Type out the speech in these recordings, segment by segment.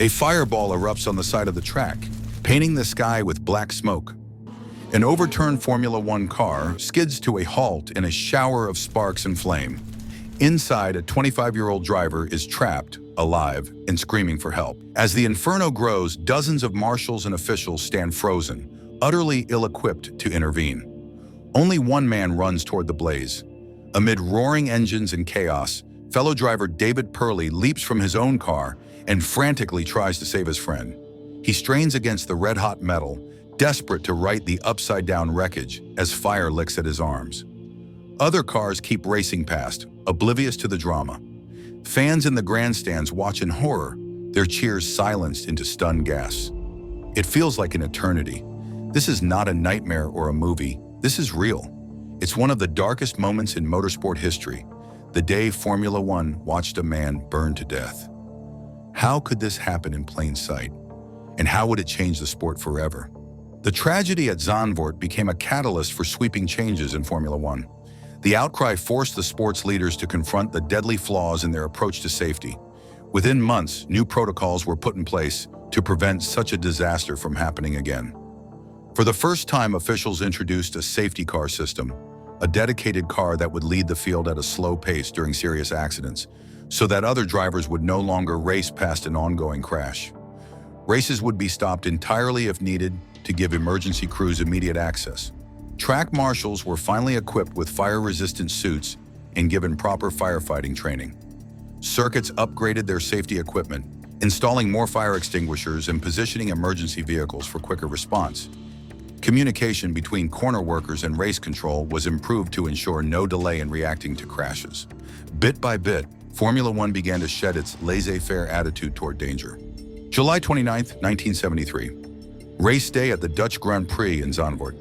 A fireball erupts on the side of the track, painting the sky with black smoke. An overturned Formula One car skids to a halt in a shower of sparks and flame. Inside, a 25-year-old driver is trapped, alive, and screaming for help. As the inferno grows, dozens of marshals and officials stand frozen, utterly ill-equipped to intervene. Only one man runs toward the blaze. Amid roaring engines and chaos, fellow driver David Purley leaps from his own car and frantically tries to save his friend. He strains against the red-hot metal, desperate to right the upside-down wreckage as fire licks at his arms. Other cars keep racing past, oblivious to the drama. Fans in the grandstands watch in horror, their cheers silenced into stunned gasps. It feels like an eternity. This is not a nightmare or a movie. This is real. It's one of the darkest moments in motorsport history, the day Formula One watched a man burn to death. How could this happen in plain sight? And how would it change the sport forever? The tragedy at Zandvoort became a catalyst for sweeping changes in Formula One. The outcry forced the sport's leaders to confront the deadly flaws in their approach to safety. Within months, new protocols were put in place to prevent such a disaster from happening again. For the first time, officials introduced a safety car system, a dedicated car that would lead the field at a slow pace during serious accidents, so that other drivers would no longer race past an ongoing crash. Races would be stopped entirely if needed to give emergency crews immediate access. Track marshals were finally equipped with fire-resistant suits and given proper firefighting training. Circuits upgraded their safety equipment, installing more fire extinguishers and positioning emergency vehicles for quicker response. Communication between corner workers and race control was improved to ensure no delay in reacting to crashes. Bit by bit, Formula One began to shed its laissez-faire attitude toward danger. July 29, 1973. Race day at the Dutch Grand Prix in Zandvoort.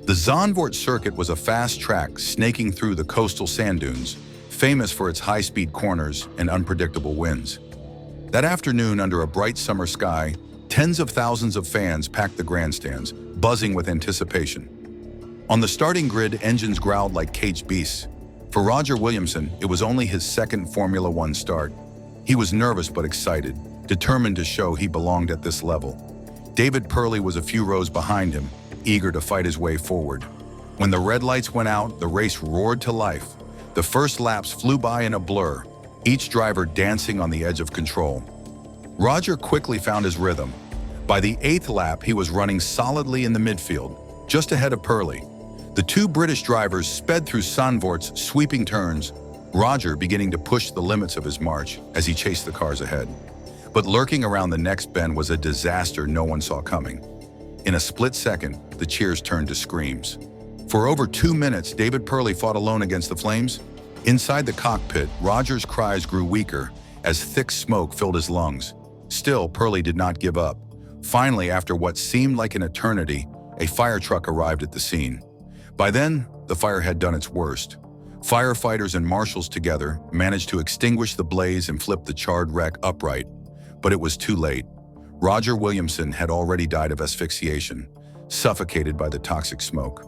The Zandvoort circuit was a fast track snaking through the coastal sand dunes, famous for its high-speed corners and unpredictable winds. That afternoon, under a bright summer sky, tens of thousands of fans packed the grandstands, buzzing with anticipation. On the starting grid, engines growled like caged beasts. For Roger Williamson, it was only his second Formula One start. He was nervous but excited, determined to show he belonged at this level. David Purley was a few rows behind him, eager to fight his way forward. When the red lights went out, the race roared to life. The first laps flew by in a blur, each driver dancing on the edge of control. Roger quickly found his rhythm. By the 8th lap, he was running solidly in the midfield, just ahead of Purley. The two British drivers sped through Zandvoort's sweeping turns, Roger beginning to push the limits of his march as he chased the cars ahead. But lurking around the next bend was a disaster no one saw coming. In a split second, the cheers turned to screams. For over 2 minutes, David Purley fought alone against the flames. Inside the cockpit, Roger's cries grew weaker as thick smoke filled his lungs. Still, Purley did not give up. Finally, after what seemed like an eternity, a fire truck arrived at the scene. By then, the fire had done its worst. Firefighters and marshals together managed to extinguish the blaze and flip the charred wreck upright. But it was too late. Roger Williamson had already died of asphyxiation, suffocated by the toxic smoke.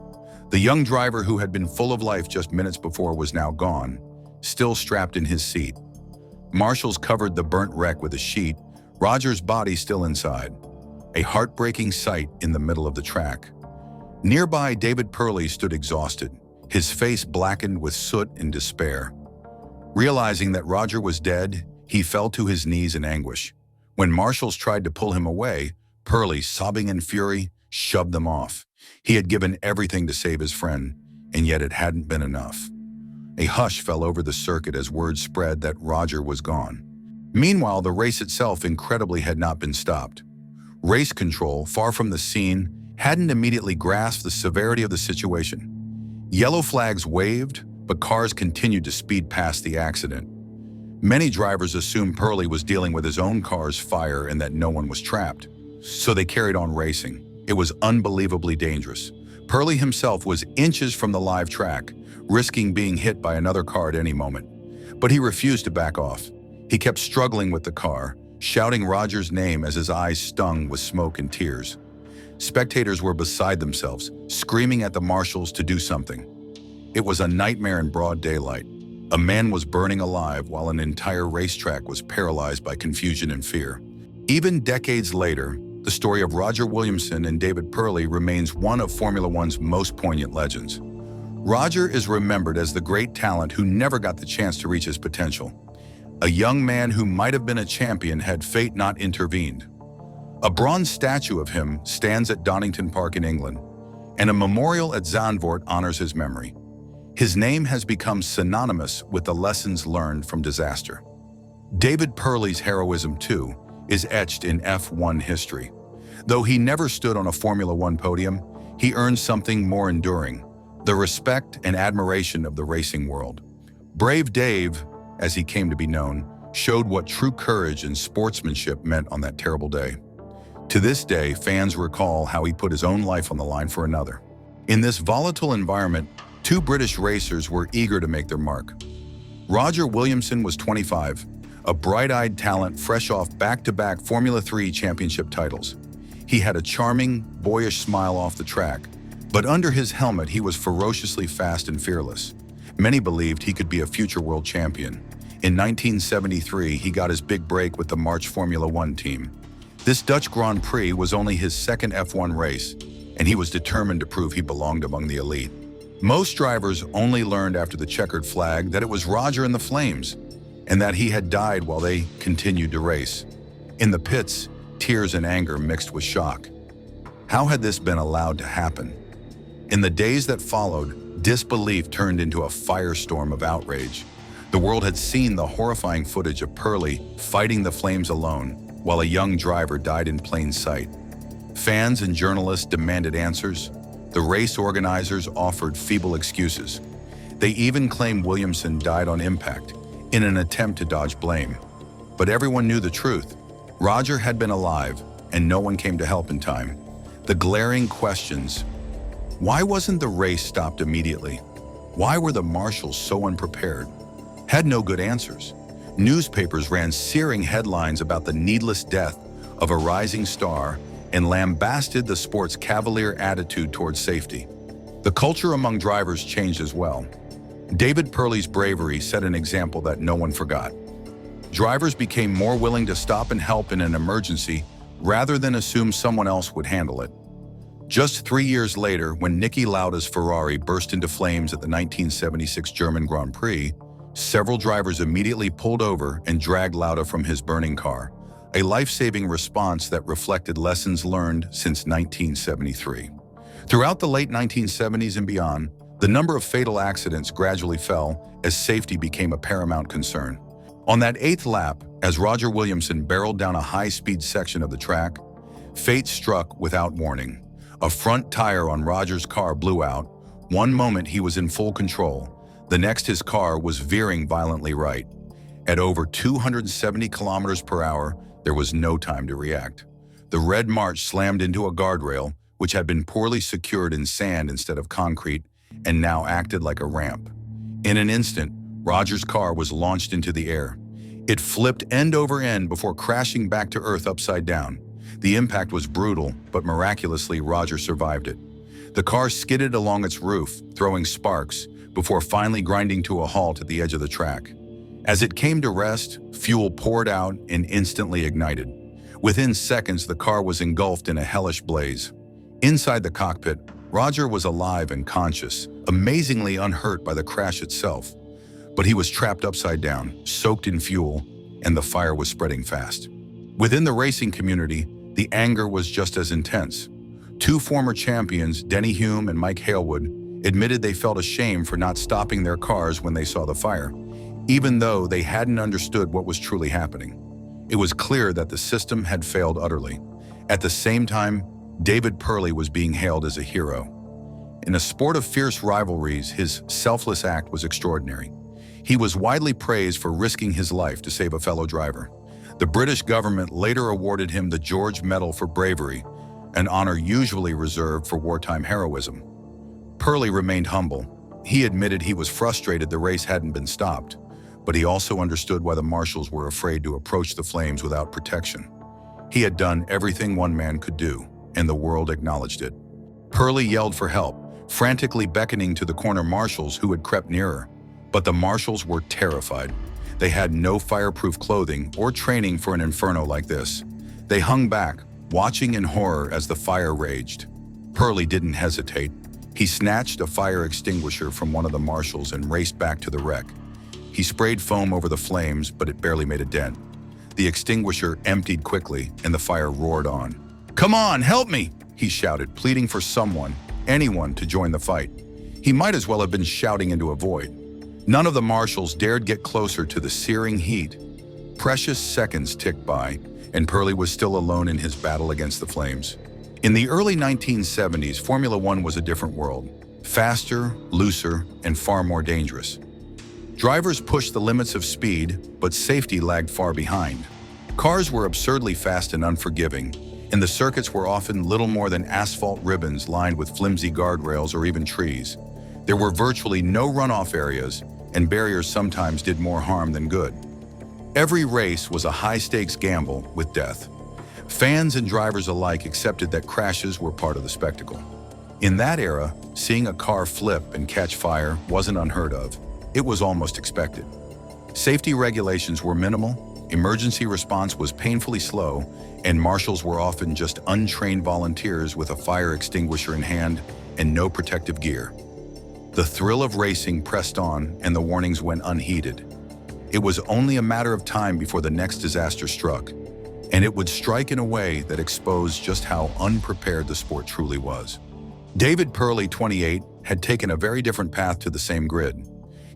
The young driver who had been full of life just minutes before was now gone, still strapped in his seat. Marshals covered the burnt wreck with a sheet, Roger's body still inside. A heartbreaking sight in the middle of the track. Nearby, David Purley stood exhausted, his face blackened with soot and despair. Realizing that Roger was dead, he fell to his knees in anguish. When marshals tried to pull him away, Purley, sobbing in fury, shoved them off. He had given everything to save his friend, and yet it hadn't been enough. A hush fell over the circuit as word spread that Roger was gone. Meanwhile, the race itself incredibly had not been stopped. Race control, far from the scene, hadn't immediately grasped the severity of the situation. Yellow flags waved, but cars continued to speed past the accident. Many drivers assumed Purley was dealing with his own car's fire and that no one was trapped, so they carried on racing. It was unbelievably dangerous. Purley himself was inches from the live track, risking being hit by another car at any moment. But he refused to back off. He kept struggling with the car, shouting Roger's name as his eyes stung with smoke and tears. Spectators were beside themselves, screaming at the marshals to do something. It was a nightmare in broad daylight. A man was burning alive while an entire racetrack was paralyzed by confusion and fear. Even decades later, the story of Roger Williamson and David Purley remains one of Formula One's most poignant legends. Roger is remembered as the great talent who never got the chance to reach his potential. A young man who might have been a champion had fate not intervened. A bronze statue of him stands at Donington Park in England, and a memorial at Zandvoort honors his memory. His name has become synonymous with the lessons learned from disaster. David Purley's heroism, too, is etched in F1 history. Though he never stood on a Formula One podium, he earned something more enduring: the respect and admiration of the racing world. Brave Dave, as he came to be known, showed what true courage and sportsmanship meant on that terrible day. To this day, fans recall how he put his own life on the line for another. In this volatile environment, two British racers were eager to make their mark. Roger Williamson was 25, a bright-eyed talent fresh off back-to-back Formula 3 championship titles. He had a charming, boyish smile off the track, but under his helmet he was ferociously fast and fearless. Many believed he could be a future world champion. In 1973, he got his big break with the March Formula One team. This Dutch Grand Prix was only his second F1 race, and he was determined to prove he belonged among the elite. Most drivers only learned after the checkered flag that it was Roger in the flames, and that he had died while they continued to race. In the pits, tears and anger mixed with shock. How had this been allowed to happen? In the days that followed, disbelief turned into a firestorm of outrage. The world had seen the horrifying footage of Purley fighting the flames alone, while a young driver died in plain sight. Fans and journalists demanded answers. The race organizers offered feeble excuses. They even claimed Williamson died on impact, in an attempt to dodge blame. But everyone knew the truth. Roger had been alive, and no one came to help in time. The glaring questions: why wasn't the race stopped immediately? Why were the marshals so unprepared? Had no good answers. Newspapers ran searing headlines about the needless death of a rising star and lambasted the sport's cavalier attitude towards safety. The culture among drivers changed as well. David Purley's bravery set an example that no one forgot. Drivers became more willing to stop and help in an emergency rather than assume someone else would handle it. Just 3 years later, when Niki Lauda's Ferrari burst into flames at the 1976 German Grand Prix, several drivers immediately pulled over and dragged Lauda from his burning car, a life-saving response that reflected lessons learned since 1973. Throughout the late 1970s and beyond, the number of fatal accidents gradually fell as safety became a paramount concern. On that 8th lap, as Roger Williamson barreled down a high-speed section of the track, fate struck without warning. A front tire on Roger's car blew out. One moment he was in full control. The next his car was veering violently right. At over 270 kilometers per hour, there was no time to react. The red March slammed into a guardrail, which had been poorly secured in sand instead of concrete, and now acted like a ramp. In an instant, Roger's car was launched into the air. It flipped end over end before crashing back to earth upside down. The impact was brutal, but miraculously Roger survived it. The car skidded along its roof, throwing sparks, before finally grinding to a halt at the edge of the track. As it came to rest, fuel poured out and instantly ignited. Within seconds, the car was engulfed in a hellish blaze. Inside the cockpit, Roger was alive and conscious, amazingly unhurt by the crash itself. But he was trapped upside down, soaked in fuel, and the fire was spreading fast. Within the racing community, the anger was just as intense. Two former champions, Denny Hume and Mike Halewood, admitted they felt ashamed for not stopping their cars when they saw the fire, even though they hadn't understood what was truly happening. It was clear that the system had failed utterly. At the same time, David Purley was being hailed as a hero. In a sport of fierce rivalries, his selfless act was extraordinary. He was widely praised for risking his life to save a fellow driver. The British government later awarded him the George Medal for bravery, an honor usually reserved for wartime heroism. Purley remained humble. He admitted he was frustrated the race hadn't been stopped, but he also understood why the marshals were afraid to approach the flames without protection. He had done everything one man could do, and the world acknowledged it. Purley yelled for help, frantically beckoning to the corner marshals who had crept nearer. But the marshals were terrified. They had no fireproof clothing or training for an inferno like this. They hung back, watching in horror as the fire raged. Purley didn't hesitate. He snatched a fire extinguisher from one of the marshals and raced back to the wreck. He sprayed foam over the flames, but it barely made a dent. The extinguisher emptied quickly, and the fire roared on. "Come on, help me!" he shouted, pleading for someone, anyone, to join the fight. He might as well have been shouting into a void. None of the marshals dared get closer to the searing heat. Precious seconds ticked by, and Purley was still alone in his battle against the flames. In the early 1970s, Formula One was a different world. Faster, looser, and far more dangerous. Drivers pushed the limits of speed, but safety lagged far behind. Cars were absurdly fast and unforgiving, and the circuits were often little more than asphalt ribbons lined with flimsy guardrails or even trees. There were virtually no runoff areas, and barriers sometimes did more harm than good. Every race was a high-stakes gamble with death. Fans and drivers alike accepted that crashes were part of the spectacle. In that era, seeing a car flip and catch fire wasn't unheard of. It was almost expected. Safety regulations were minimal, emergency response was painfully slow, and marshals were often just untrained volunteers with a fire extinguisher in hand and no protective gear. The thrill of racing pressed on, and the warnings went unheeded. It was only a matter of time before the next disaster struck, and it would strike in a way that exposed just how unprepared the sport truly was. David Purley, 28, had taken a very different path to the same grid.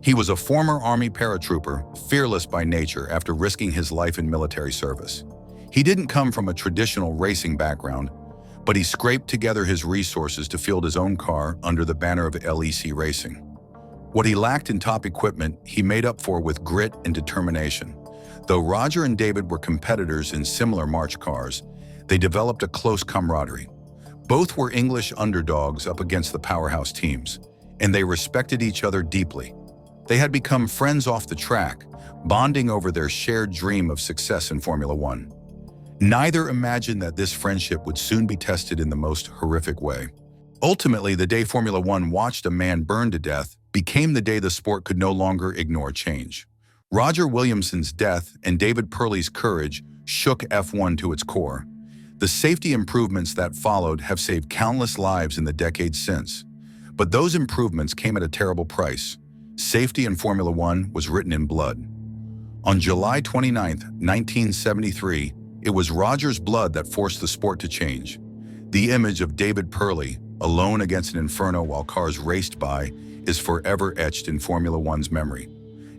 He was a former Army paratrooper, fearless by nature after risking his life in military service. He didn't come from a traditional racing background, but he scraped together his resources to field his own car under the banner of LEC Racing. What he lacked in top equipment, he made up for with grit and determination. Though Roger and David were competitors in similar March cars, they developed a close camaraderie. Both were English underdogs up against the powerhouse teams, and they respected each other deeply. They had become friends off the track, bonding over their shared dream of success in Formula One. Neither imagined that this friendship would soon be tested in the most horrific way. Ultimately, the day Formula One watched a man burn to death became the day the sport could no longer ignore change. Roger Williamson's death and David Purley's courage shook F1 to its core. The safety improvements that followed have saved countless lives in the decades since. But those improvements came at a terrible price. Safety in Formula One was written in blood. On July 29, 1973, it was Roger's blood that forced the sport to change. The image of David Purley, alone against an inferno while cars raced by, is forever etched in Formula One's memory,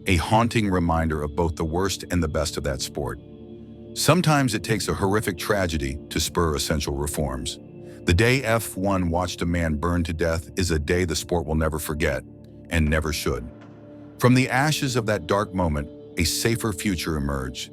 a haunting reminder of both the worst and the best of that sport. Sometimes it takes a horrific tragedy to spur essential reforms. The day F1 watched a man burn to death is a day the sport will never forget, and never should. From the ashes of that dark moment, a safer future emerged.